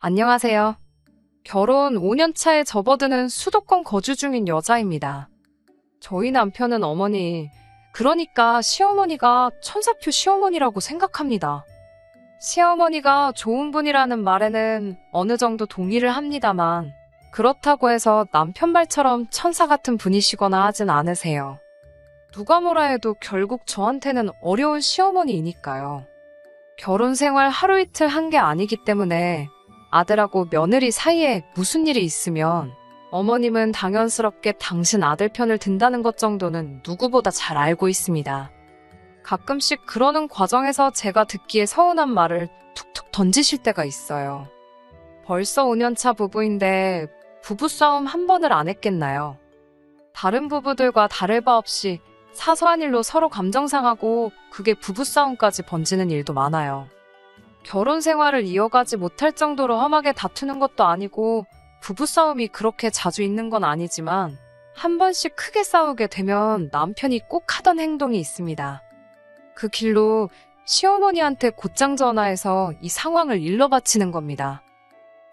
안녕하세요. 결혼 5년 차에 접어드는 수도권 거주 중인 여자입니다. 저희 남편은 어머니, 그러니까 시어머니가 천사표 시어머니라고 생각합니다. 시어머니가 좋은 분이라는 말에는 어느 정도 동의를 합니다만, 그렇다고 해서 남편 말처럼 천사 같은 분이시거나 하진 않으세요. 누가 뭐라 해도 결국 저한테는 어려운 시어머니이니까요. 결혼 생활 하루 이틀 한 게 아니기 때문에 아들하고 며느리 사이에 무슨 일이 있으면 어머님은 당연스럽게 당신 아들 편을 든다는 것 정도는 누구보다 잘 알고 있습니다. 가끔씩 그러는 과정에서 제가 듣기에 서운한 말을 툭툭 던지실 때가 있어요. 벌써 5년 차 부부인데 부부싸움 한 번을 안 했겠나요? 다른 부부들과 다를 바 없이 사소한 일로 서로 감정 상하고 그게 부부싸움까지 번지는 일도 많아요. 결혼 생활을 이어가지 못할 정도로 험하게 다투는 것도 아니고 부부싸움이 그렇게 자주 있는 건 아니지만 한 번씩 크게 싸우게 되면 남편이 꼭 하던 행동이 있습니다. 그 길로 시어머니한테 곧장 전화해서 이 상황을 일러 바치는 겁니다.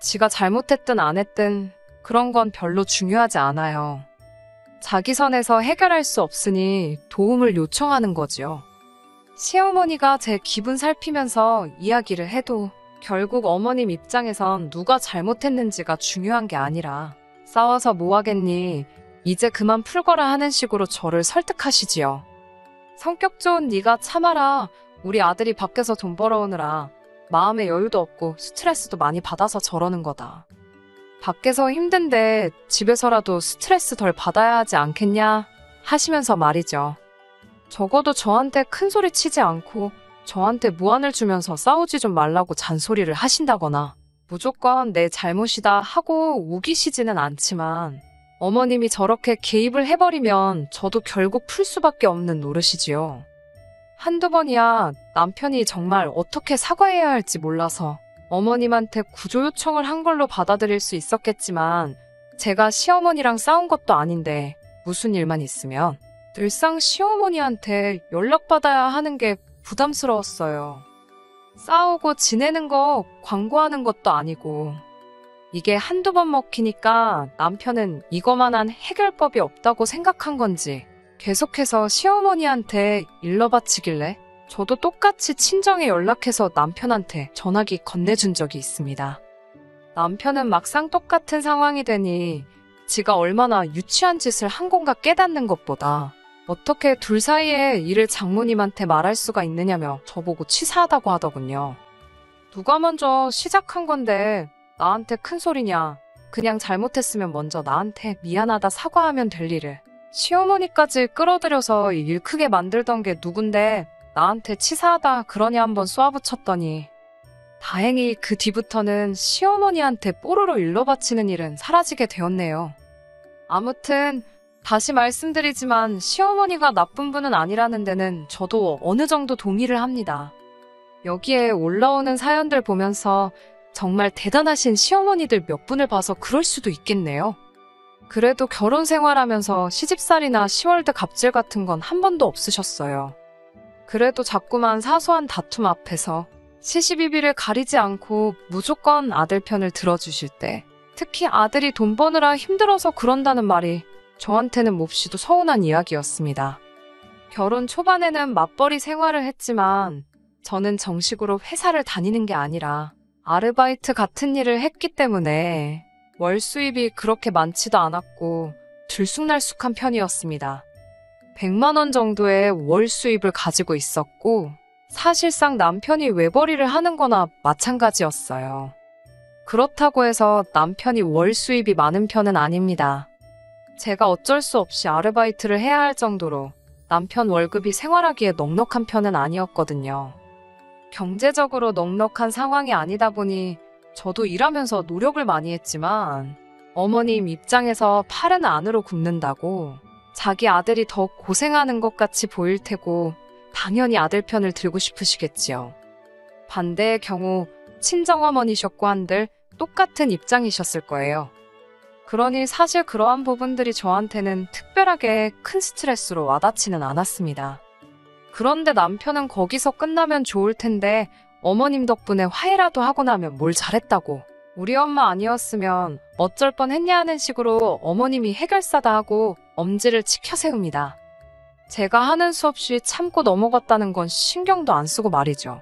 지가 잘못했든 안 했든 그런 건 별로 중요하지 않아요. 자기 선에서 해결할 수 없으니 도움을 요청하는 거지요. 시어머니가 제 기분 살피면서 이야기를 해도 결국 어머님 입장에선 누가 잘못했는지가 중요한 게 아니라 싸워서 뭐 하겠니? 이제 그만 풀거라 하는 식으로 저를 설득하시지요. 성격 좋은 네가 참아라. 우리 아들이 밖에서 돈 벌어오느라 마음의 여유도 없고 스트레스도 많이 받아서 저러는 거다. 밖에서 힘든데 집에서라도 스트레스 덜 받아야 하지 않겠냐? 하시면서 말이죠. 적어도 저한테 큰 소리 치지 않고 저한테 무안을 주면서 싸우지 좀 말라고 잔소리를 하신다거나 무조건 내 잘못이다 하고 우기시지는 않지만 어머님이 저렇게 개입을 해버리면 저도 결국 풀 수밖에 없는 노릇이지요. 한두 번이야 남편이 정말 어떻게 사과해야 할지 몰라서 어머님한테 구조 요청을 한 걸로 받아들일 수 있었겠지만 제가 시어머니랑 싸운 것도 아닌데 무슨 일만 있으면 늘상 시어머니한테 연락받아야 하는 게 부담스러웠어요. 싸우고 지내는 거 광고하는 것도 아니고 이게 한두 번 먹히니까 남편은 이거만한 해결법이 없다고 생각한 건지 계속해서 시어머니한테 일러 바치길래 저도 똑같이 친정에 연락해서 남편한테 전화기 건네준 적이 있습니다. 남편은 막상 똑같은 상황이 되니 지가 얼마나 유치한 짓을 한 건가 깨닫는 것보다 어떻게 둘 사이에 일을 장모님한테 말할 수가 있느냐며 저보고 치사하다고 하더군요. 누가 먼저 시작한 건데 나한테 큰 소리냐. 그냥 잘못했으면 먼저 나한테 미안하다 사과하면 될 일을 시어머니까지 끌어들여서 일 크게 만들던 게 누군데 나한테 치사하다 그러냐 한번 쏘아붙였더니 다행히 그 뒤부터는 시어머니한테 뽀로로 일러 바치는 일은 사라지게 되었네요. 아무튼 다시 말씀드리지만 시어머니가 나쁜 분은 아니라는 데는 저도 어느 정도 동의를 합니다. 여기에 올라오는 사연들 보면서 정말 대단하신 시어머니들 몇 분을 봐서 그럴 수도 있겠네요. 그래도 결혼 생활하면서 시집살이나 시월드 갑질 같은 건 한 번도 없으셨어요. 그래도 자꾸만 사소한 다툼 앞에서 시시비비를 가리지 않고 무조건 아들 편을 들어주실 때 특히 아들이 돈 버느라 힘들어서 그런다는 말이 저한테는 몹시도 서운한 이야기였습니다. 결혼 초반에는 맞벌이 생활을 했지만 저는 정식으로 회사를 다니는 게 아니라 아르바이트 같은 일을 했기 때문에 월 수입이 그렇게 많지도 않았고 들쑥날쑥한 편이었습니다. 100만 원 정도의 월 수입을 가지고 있었고 사실상 남편이 외벌이를 하는 거나 마찬가지였어요. 그렇다고 해서 남편이 월 수입이 많은 편은 아닙니다. 제가 어쩔 수 없이 아르바이트를 해야 할 정도로 남편 월급이 생활하기에 넉넉한 편은 아니었거든요. 경제적으로 넉넉한 상황이 아니다 보니 저도 일하면서 노력을 많이 했지만 어머님 입장에서 팔은 안으로 굽는다고 자기 아들이 더 고생하는 것 같이 보일 테고 당연히 아들 편을 들고 싶으시겠지요. 반대의 경우 친정어머니셨고 한들 똑같은 입장이셨을 거예요. 그러니 사실 그러한 부분들이 저한테는 특별하게 큰 스트레스로 와닿지는 않았습니다. 그런데 남편은 거기서 끝나면 좋을 텐데 어머님 덕분에 화해라도 하고 나면 뭘 잘했다고 우리 엄마 아니었으면 어쩔 뻔했냐 하는 식으로 어머님이 해결사다 하고 엄지를 치켜 세웁니다. 제가 하는 수 없이 참고 넘어갔다는 건 신경도 안 쓰고 말이죠.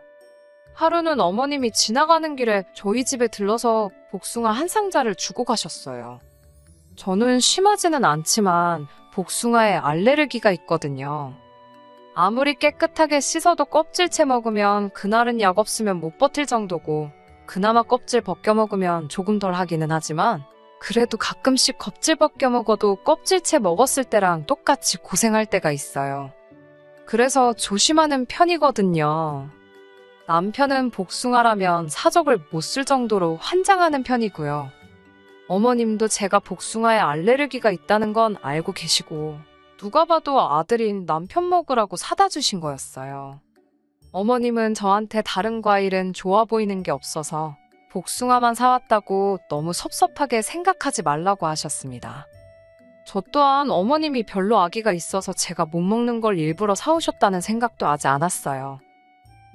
하루는 어머님이 지나가는 길에 저희 집에 들러서 복숭아 한 상자를 주고 가셨어요. 저는 심하지는 않지만 복숭아에 알레르기가 있거든요. 아무리 깨끗하게 씻어도 껍질째 먹으면 그날은 약 없으면 못 버틸 정도고, 그나마 껍질 벗겨 먹으면 조금 덜 하기는 하지만 그래도 가끔씩 껍질 벗겨 먹어도 껍질째 먹었을 때랑 똑같이 고생할 때가 있어요. 그래서 조심하는 편이거든요. 남편은 복숭아라면 사족을 못 쓸 정도로 환장하는 편이고요. 어머님도 제가 복숭아에 알레르기가 있다는 건 알고 계시고 누가 봐도 아들인 남편 먹으라고 사다 주신 거였어요. 어머님은 저한테 다른 과일은 좋아 보이는 게 없어서 복숭아만 사왔다고 너무 섭섭하게 생각하지 말라고 하셨습니다. 저 또한 어머님이 별로 아기가 있어서 제가 못 먹는 걸 일부러 사오셨다는 생각도 하지 않았어요.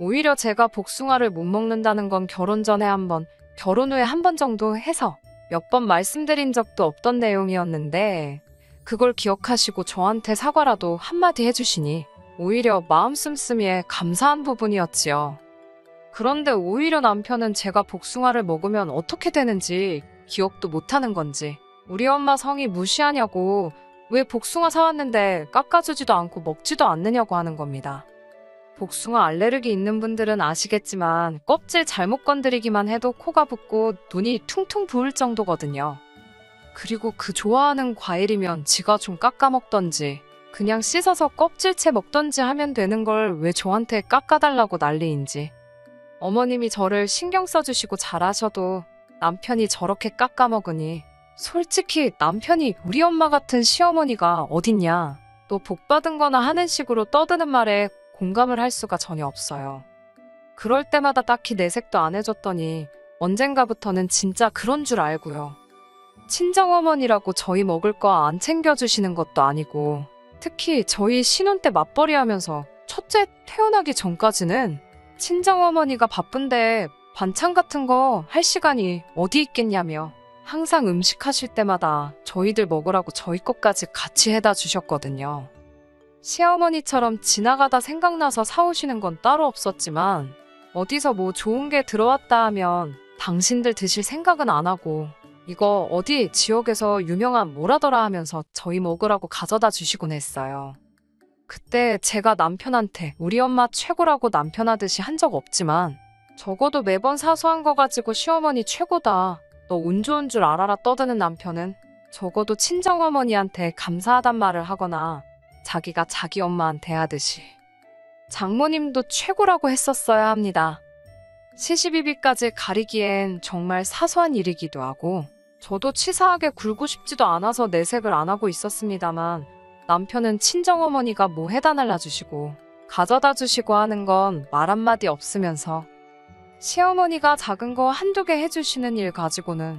오히려 제가 복숭아를 못 먹는다는 건 결혼 전에 한 번, 결혼 후에 한 번 정도 해서 몇 번 말씀드린 적도 없던 내용이었는데 그걸 기억하시고 저한테 사과라도 한마디 해주시니 오히려 마음 씀씀이에 감사한 부분이었지요. 그런데 오히려 남편은 제가 복숭아를 먹으면 어떻게 되는지 기억도 못하는 건지 우리 엄마 성의 무시하냐고 왜 복숭아 사왔는데 깎아주지도 않고 먹지도 않느냐고 하는 겁니다. 복숭아 알레르기 있는 분들은 아시겠지만 껍질 잘못 건드리기만 해도 코가 붓고 눈이 퉁퉁 부을 정도거든요. 그리고 그 좋아하는 과일이면 지가 좀 깎아 먹던지 그냥 씻어서 껍질째 먹던지 하면 되는 걸 왜 저한테 깎아달라고 난리인지. 어머님이 저를 신경 써주시고 잘하셔도 남편이 저렇게 깎아 먹으니 솔직히 남편이 우리 엄마 같은 시어머니가 어딨냐, 또 복받은 거나 하는 식으로 떠드는 말에 공감을 할 수가 전혀 없어요. 그럴 때마다 딱히 내색도 안 해줬더니 언젠가부터는 진짜 그런 줄 알고요. 친정어머니라고 저희 먹을 거 안 챙겨주시는 것도 아니고 특히 저희 신혼 때 맞벌이 하면서 첫째 태어나기 전까지는 친정어머니가 바쁜데 반찬 같은 거 할 시간이 어디 있겠냐며 항상 음식 하실 때마다 저희들 먹으라고 저희 것까지 같이 해다 주셨거든요. 시어머니처럼 지나가다 생각나서 사오시는 건 따로 없었지만 어디서 뭐 좋은 게 들어왔다 하면 당신들 드실 생각은 안 하고 이거 어디 지역에서 유명한 뭐라더라 하면서 저희 먹으라고 가져다 주시곤 했어요. 그때 제가 남편한테 우리 엄마 최고라고 남편 하듯이 한 적 없지만 적어도 매번 사소한 거 가지고 시어머니 최고다, 너 운 좋은 줄 알아라 떠드는 남편은 적어도 친정어머니한테 감사하단 말을 하거나 자기가 자기 엄마한테 하듯이 장모님도 최고라고 했었어야 합니다. 시시비비까지 가리기엔 정말 사소한 일이기도 하고 저도 치사하게 굴고 싶지도 않아서 내색을 안 하고 있었습니다만 남편은 친정어머니가 뭐 해다 날라주시고 가져다 주시고 하는 건 말 한마디 없으면서 시어머니가 작은 거 한두 개 해주시는 일 가지고는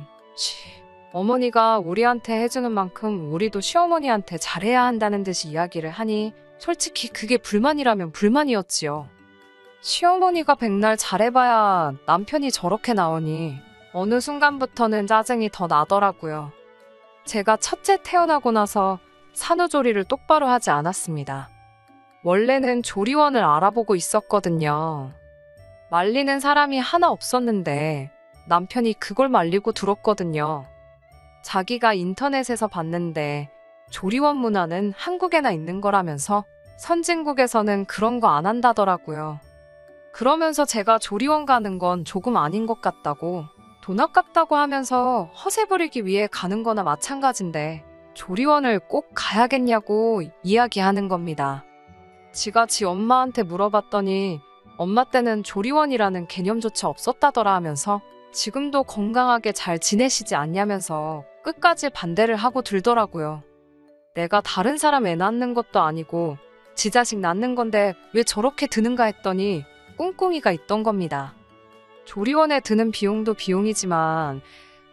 어머니가 우리한테 해주는 만큼 우리도 시어머니한테 잘해야 한다는 듯이 이야기를 하니 솔직히 그게 불만이라면 불만이었지요. 시어머니가 백날 잘해봐야 남편이 저렇게 나오니 어느 순간부터는 짜증이 더 나더라고요. 제가 첫째 태어나고 나서 산후조리를 똑바로 하지 않았습니다. 원래는 조리원을 알아보고 있었거든요. 말리는 사람이 하나 없었는데 남편이 그걸 말리고 들었거든요. 자기가 인터넷에서 봤는데 조리원 문화는 한국에나 있는 거라면서 선진국에서는 그런 거 안 한다더라고요. 그러면서 제가 조리원 가는 건 조금 아닌 것 같다고, 돈 아깝다고 하면서 허세 부리기 위해 가는 거나 마찬가지인데 조리원을 꼭 가야겠냐고 이야기하는 겁니다. 지가 지 엄마한테 물어봤더니 엄마 때는 조리원이라는 개념조차 없었다더라 하면서 지금도 건강하게 잘 지내시지 않냐면서 끝까지 반대를 하고 들더라고요. 내가 다른 사람 애 낳는 것도 아니고 지 자식 낳는 건데 왜 저렇게 드는가 했더니 꿍꿍이가 있던 겁니다. 조리원에 드는 비용도 비용이지만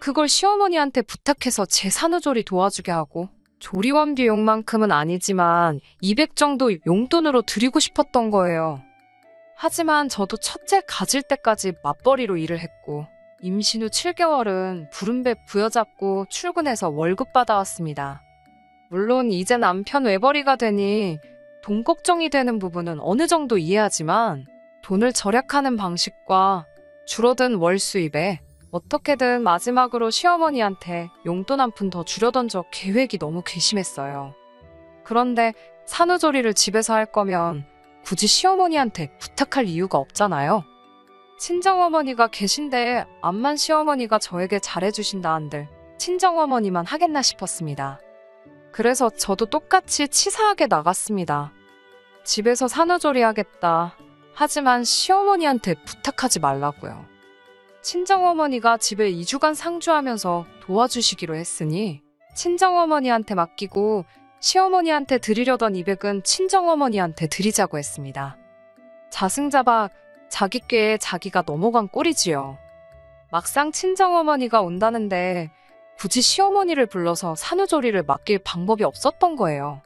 그걸 시어머니한테 부탁해서 제 산후조리 도와주게 하고 조리원 비용만큼은 아니지만 200 정도 용돈으로 드리고 싶었던 거예요. 하지만 저도 첫째 가질 때까지 맞벌이로 일을 했고 임신 후 7개월은 부름배 부여잡고 출근해서 월급 받아왔습니다. 물론 이제 남편 외벌이가 되니 돈 걱정이 되는 부분은 어느 정도 이해하지만 돈을 절약하는 방식과 줄어든 월 수입에 어떻게든 마지막으로 시어머니한테 용돈 한 푼 더 주려던 저 계획이 너무 괘씸했어요. 그런데 산후조리를 집에서 할 거면 굳이 시어머니한테 부탁할 이유가 없잖아요. 친정어머니가 계신데 암만 시어머니가 저에게 잘해주신다 한들 친정어머니만 하겠나 싶었습니다. 그래서 저도 똑같이 치사하게 나갔습니다. 집에서 산후조리 하겠다. 하지만 시어머니한테 부탁하지 말라고요. 친정어머니가 집에 2주간 상주하면서 도와주시기로 했으니 친정어머니한테 맡기고 시어머니한테 드리려던 200은 친정어머니한테 드리자고 했습니다. 자승자박 자기 꾀에 자기가 넘어간 꼴이지요. 막상 친정어머니가 온다는데 굳이 시어머니를 불러서 산후조리를 맡길 방법이 없었던 거예요.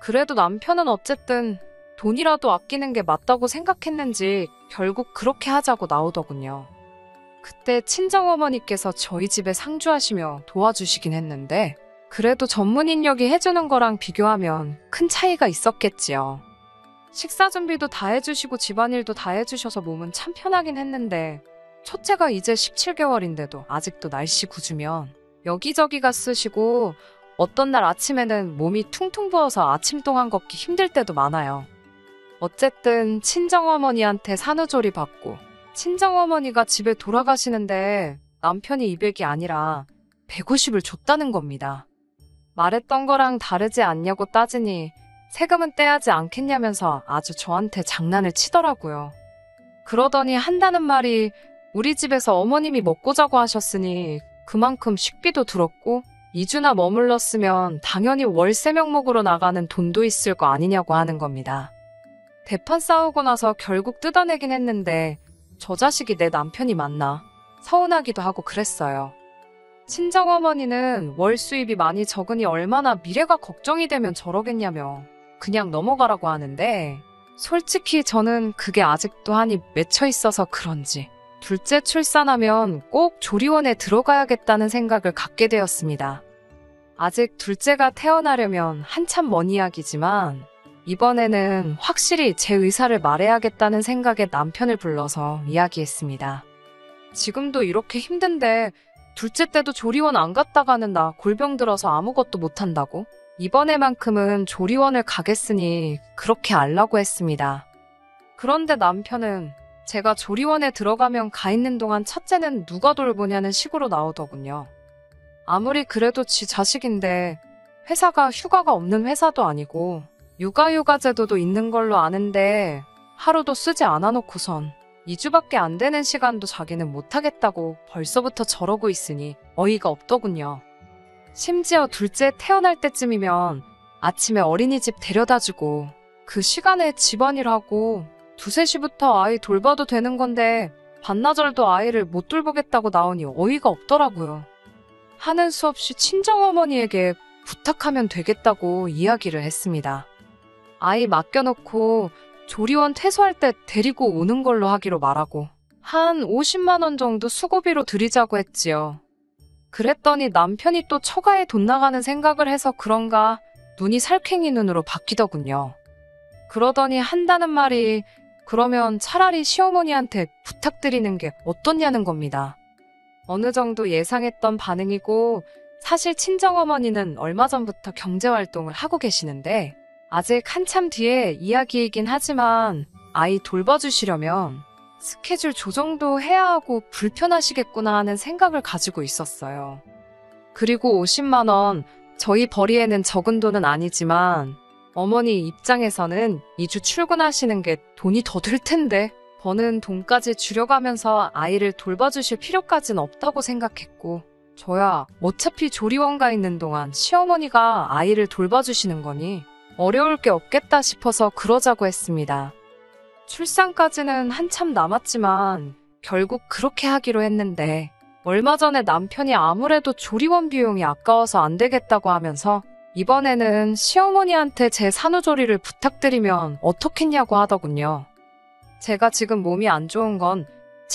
그래도 남편은 어쨌든 돈이라도 아끼는 게 맞다고 생각했는지 결국 그렇게 하자고 나오더군요. 그때 친정어머니께서 저희 집에 상주하시며 도와주시긴 했는데 그래도 전문 인력이 해주는 거랑 비교하면 큰 차이가 있었겠지요. 식사 준비도 다 해주시고 집안일도 다 해주셔서 몸은 참 편하긴 했는데 첫째가 이제 17개월인데도 아직도 날씨 굳으면 여기저기가 쑤시고 어떤 날 아침에는 몸이 퉁퉁 부어서 아침 동안 걷기 힘들 때도 많아요. 어쨌든 친정어머니한테 산후조리 받고 친정어머니가 집에 돌아가시는데 남편이 200이 아니라 150을 줬다는 겁니다. 말했던 거랑 다르지 않냐고 따지니 세금은 떼야지 않겠냐면서 아주 저한테 장난을 치더라고요. 그러더니 한다는 말이 우리 집에서 어머님이 먹고 자고 하셨으니 그만큼 식비도 들었고 2주나 머물렀으면 당연히 월세 명목으로 나가는 돈도 있을 거 아니냐고 하는 겁니다. 대판 싸우고 나서 결국 뜯어내긴 했는데 저 자식이 내 남편이 맞나 서운하기도 하고 그랬어요. 친정어머니는 월 수입이 많이 적으니 얼마나 미래가 걱정이 되면 저러겠냐며 그냥 넘어가라고 하는데 솔직히 저는 그게 아직도 한이 맺혀 있어서 그런지 둘째 출산하면 꼭 조리원에 들어가야겠다는 생각을 갖게 되었습니다. 아직 둘째가 태어나려면 한참 먼 이야기지만 이번에는 확실히 제 의사를 말해야겠다는 생각에 남편을 불러서 이야기했습니다. 지금도 이렇게 힘든데 둘째 때도 조리원 안 갔다가는 나 골병 들어서 아무것도 못한다고? 이번에만큼은 조리원을 가겠으니 그렇게 알라고 했습니다. 그런데 남편은 제가 조리원에 들어가면 가 있는 동안 첫째는 누가 돌보냐는 식으로 나오더군요. 아무리 그래도 지 자식인데 회사가 휴가가 없는 회사도 아니고 육아휴가제도도 있는 걸로 아는데 하루도 쓰지 않아 놓고선 2주밖에 안 되는 시간도 자기는 못하겠다고 벌써부터 저러고 있으니 어이가 없더군요. 심지어 둘째 태어날 때쯤이면 아침에 어린이집 데려다주고 그 시간에 집안일하고 2, 3시부터 아이 돌봐도 되는 건데 반나절도 아이를 못 돌보겠다고 나오니 어이가 없더라고요. 하는 수 없이 친정어머니에게 부탁하면 되겠다고 이야기를 했습니다. 아이 맡겨놓고 조리원 퇴소할 때 데리고 오는 걸로 하기로 말하고 한 50만 원 정도 수고비로 드리자고 했지요. 그랬더니 남편이 또 처가에 돈 나가는 생각을 해서 그런가 눈이 살쾡이 눈으로 바뀌더군요. 그러더니 한다는 말이 그러면 차라리 시어머니한테 부탁드리는 게 어떻냐는 겁니다. 어느 정도 예상했던 반응이고 사실 친정어머니는 얼마 전부터 경제활동을 하고 계시는데 아직 한참 뒤에 이야기이긴 하지만 아이 돌봐주시려면 스케줄 조정도 해야 하고 불편하시겠구나 하는 생각을 가지고 있었어요. 그리고 50만 원, 저희 벌이에는 적은 돈은 아니지만 어머니 입장에서는 2주 출근하시는 게 돈이 더 들 텐데 버는 돈까지 줄여가면서 아이를 돌봐주실 필요까진 없다고 생각했고 저야 어차피 조리원 가 있는 동안 시어머니가 아이를 돌봐주시는 거니 어려울 게 없겠다 싶어서 그러자고 했습니다. 출산까지는 한참 남았지만 결국 그렇게 하기로 했는데 얼마 전에 남편이 아무래도 조리원 비용이 아까워서 안 되겠다고 하면서 이번에는 시어머니한테 제 산후조리를 부탁드리면 어떻겠냐고 하더군요. 제가 지금 몸이 안 좋은 건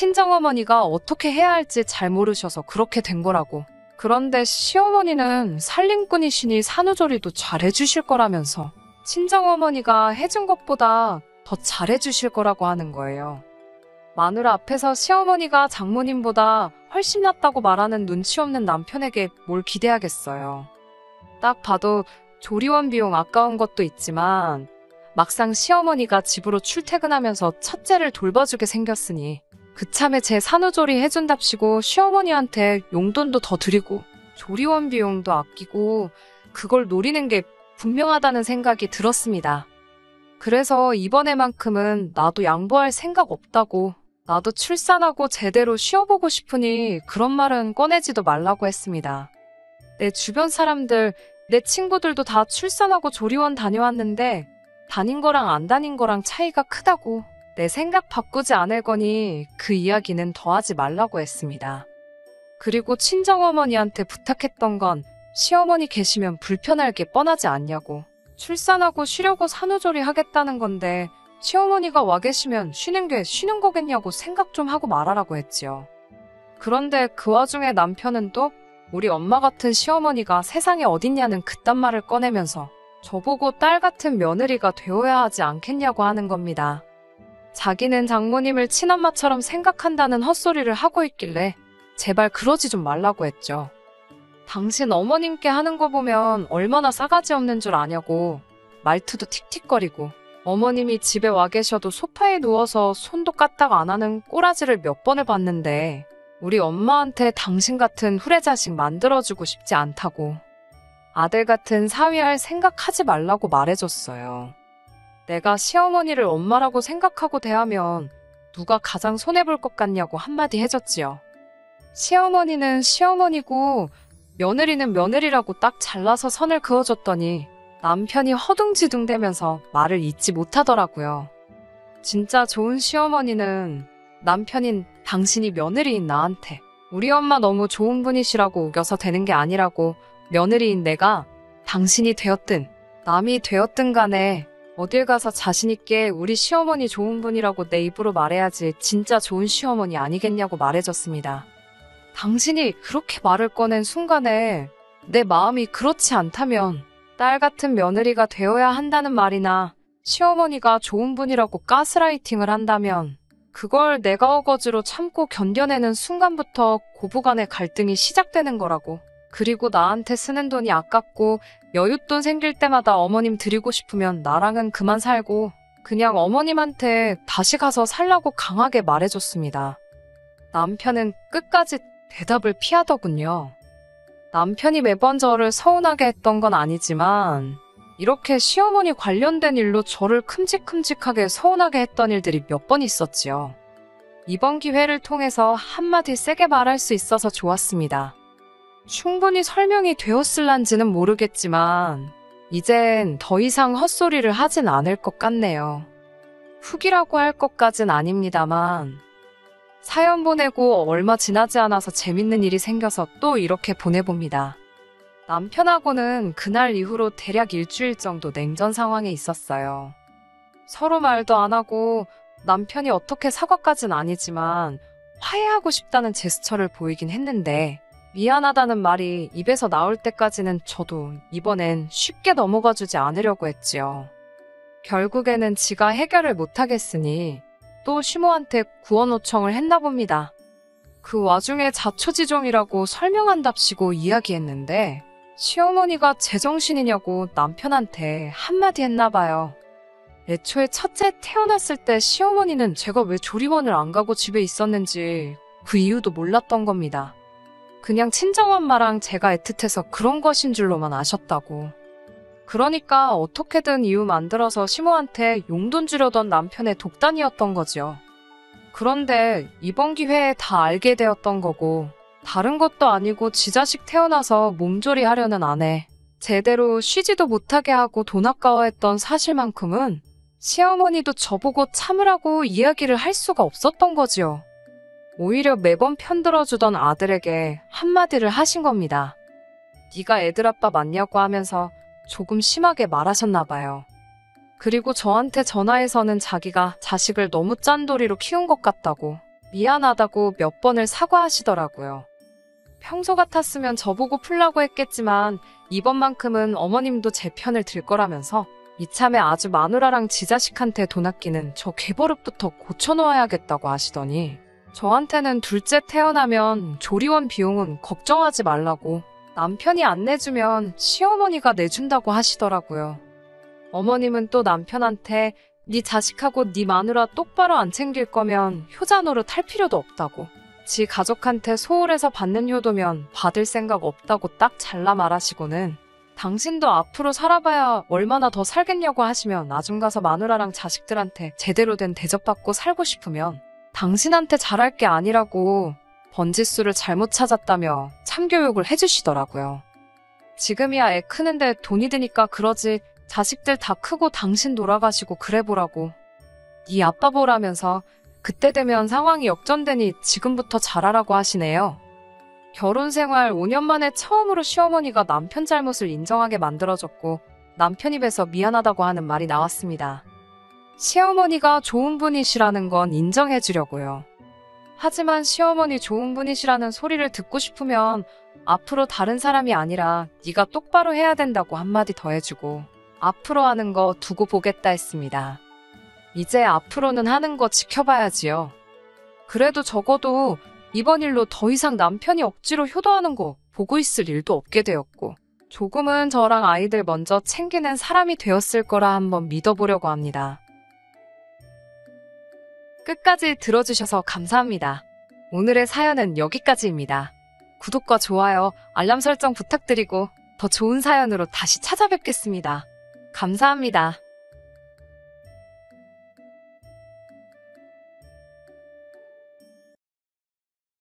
친정어머니가 어떻게 해야 할지 잘 모르셔서 그렇게 된 거라고. 그런데 시어머니는 살림꾼이시니 산후조리도 잘해주실 거라면서 친정어머니가 해준 것보다 더 잘해주실 거라고 하는 거예요. 마누라 앞에서 시어머니가 장모님보다 훨씬 낫다고 말하는 눈치 없는 남편에게 뭘 기대하겠어요. 딱 봐도 조리원 비용 아까운 것도 있지만 막상 시어머니가 집으로 출퇴근하면서 첫째를 돌봐주게 생겼으니 그참에 제 산후조리 해준답시고 시어머니한테 용돈도 더 드리고 조리원 비용도 아끼고 그걸 노리는 게 분명하다는 생각이 들었습니다. 그래서 이번에만큼은 나도 양보할 생각 없다고, 나도 출산하고 제대로 쉬어보고 싶으니 그런 말은 꺼내지도 말라고 했습니다. 내 주변 사람들, 내 친구들도 다 출산하고 조리원 다녀왔는데 다닌 거랑 안 다닌 거랑 차이가 크다고, 내 생각 바꾸지 않을 거니 그 이야기는 더 하지 말라고 했습니다. 그리고 친정어머니한테 부탁했던 건 시어머니 계시면 불편할 게 뻔하지 않냐고, 출산하고 쉬려고 산후조리 하겠다는 건데 시어머니가 와 계시면 쉬는 게 쉬는 거겠냐고 생각 좀 하고 말하라고 했지요. 그런데 그 와중에 남편은 또 우리 엄마 같은 시어머니가 세상에 어딨냐는 그딴 말을 꺼내면서 저보고 딸 같은 며느리가 되어야 하지 않겠냐고 하는 겁니다. 자기는 장모님을 친엄마처럼 생각한다는 헛소리를 하고 있길래 제발 그러지 좀 말라고 했죠. 당신 어머님께 하는 거 보면 얼마나 싸가지 없는 줄 아냐고, 말투도 틱틱거리고 어머님이 집에 와 계셔도 소파에 누워서 손도 까딱 안 하는 꼬라지를 몇 번을 봤는데 우리 엄마한테 당신 같은 후레자식 만들어주고 싶지 않다고, 아들 같은 사위할 생각하지 말라고 말해줬어요. 내가 시어머니를 엄마라고 생각하고 대하면 누가 가장 손해볼 것 같냐고 한마디 해줬지요. 시어머니는 시어머니고 며느리는 며느리라고 딱 잘라서 선을 그어줬더니 남편이 허둥지둥대면서 말을 잇지 못하더라고요. 진짜 좋은 시어머니는 남편인 당신이 며느리인 나한테 우리 엄마 너무 좋은 분이시라고 우겨서 되는 게 아니라고, 며느리인 내가 당신이 되었든 남이 되었든 간에 어딜 가서 자신있게 우리 시어머니 좋은 분이라고 내 입으로 말해야지 진짜 좋은 시어머니 아니겠냐고 말해줬습니다. 당신이 그렇게 말을 꺼낸 순간에 내 마음이 그렇지 않다면 딸 같은 며느리가 되어야 한다는 말이나 시어머니가 좋은 분이라고 가스라이팅을 한다면 그걸 내가 어거지로 참고 견뎌내는 순간부터 고부간의 갈등이 시작되는 거라고. 그리고 나한테 쓰는 돈이 아깝고 여윳돈 생길 때마다 어머님 드리고 싶으면 나랑은 그만 살고 그냥 어머님한테 다시 가서 살라고 강하게 말해줬습니다. 남편은 끝까지 대답을 피하더군요. 남편이 매번 저를 서운하게 했던 건 아니지만 이렇게 시어머니 관련된 일로 저를 큼직큼직하게 서운하게 했던 일들이 몇 번 있었지요. 이번 기회를 통해서 한마디 세게 말할 수 있어서 좋았습니다. 충분히 설명이 되었을란지는 모르겠지만 이젠 더 이상 헛소리를 하진 않을 것 같네요. 훅이라고 할 것까진 아닙니다만 사연 보내고 얼마 지나지 않아서 재밌는 일이 생겨서 또 이렇게 보내봅니다. 남편하고는 그날 이후로 대략 일주일 정도 냉전 상황에 있었어요. 서로 말도 안 하고 남편이 어떻게 사과까진 아니지만 화해하고 싶다는 제스처를 보이긴 했는데 미안하다는 말이 입에서 나올 때까지는 저도 이번엔 쉽게 넘어가주지 않으려고 했지요. 결국에는 지가 해결을 못하겠으니 또 시모한테 구원 요청을 했나 봅니다. 그 와중에 자초지종이라고 설명한답시고 이야기했는데 시어머니가 제정신이냐고 남편한테 한마디 했나 봐요. 애초에 첫째 태어났을 때 시어머니는 제가 왜 조리원을 안 가고 집에 있었는지 그 이유도 몰랐던 겁니다. 그냥 친정엄마랑 제가 애틋해서 그런 것인 줄로만 아셨다고. 그러니까 어떻게든 이유 만들어서 시모한테 용돈 주려던 남편의 독단이었던 거지요. 그런데 이번 기회에 다 알게 되었던 거고 다른 것도 아니고 지 자식 태어나서 몸조리 하려는 아내, 제대로 쉬지도 못하게 하고 돈 아까워했던 사실만큼은 시어머니도 저보고 참으라고 이야기를 할 수가 없었던 거지요. 오히려 매번 편들어주던 아들에게 한마디를 하신 겁니다. 네가 애들 아빠 맞냐고 하면서 조금 심하게 말하셨나 봐요. 그리고 저한테 전화해서는 자기가 자식을 너무 짠돌이로 키운 것 같다고, 미안하다고 몇 번을 사과하시더라고요. 평소 같았으면 저보고 풀라고 했겠지만 이번만큼은 어머님도 제 편을 들 거라면서 이참에 아주 마누라랑 지자식한테 돈 아끼는 저 괴버릇부터 고쳐놓아야겠다고 하시더니 저한테는 둘째 태어나면 조리원 비용은 걱정하지 말라고 남편이 안 내주면 시어머니가 내준다고 하시더라고요. 어머님은 또 남편한테 네 자식하고 네 마누라 똑바로 안 챙길 거면 효자 노릇 할 필요도 없다고, 지 가족한테 소홀해서 받는 효도면 받을 생각 없다고 딱 잘라 말하시고는 당신도 앞으로 살아봐야 얼마나 더 살겠냐고 하시면 나중 가서 마누라랑 자식들한테 제대로 된 대접받고 살고 싶으면 당신한테 잘할 게 아니라고 번지수를 잘못 찾았다며 참교육을 해주시더라고요. 지금이야 애 크는데 돈이 드니까 그러지 자식들 다 크고 당신 돌아가시고 그래 보라고. 네 아빠 보라면서 그때 되면 상황이 역전되니 지금부터 잘하라고 하시네요. 결혼 생활 5년 만에 처음으로 시어머니가 남편 잘못을 인정하게 만들어줬고 남편 입에서 미안하다고 하는 말이 나왔습니다. 시어머니가 좋은 분이시라는 건 인정해주려고요. 하지만 시어머니 좋은 분이시라는 소리를 듣고 싶으면 앞으로 다른 사람이 아니라 네가 똑바로 해야 된다고 한마디 더 해주고 앞으로 하는 거 두고 보겠다 했습니다. 이제 앞으로는 하는 거 지켜봐야지요. 그래도 적어도 이번 일로 더 이상 남편이 억지로 효도하는 거 보고 있을 일도 없게 되었고 조금은 저랑 아이들 먼저 챙기는 사람이 되었을 거라 한번 믿어보려고 합니다. 끝까지 들어주셔서 감사합니다. 오늘의 사연은 여기까지입니다. 구독과 좋아요, 알람 설정 부탁드리고 더 좋은 사연으로 다시 찾아뵙겠습니다. 감사합니다.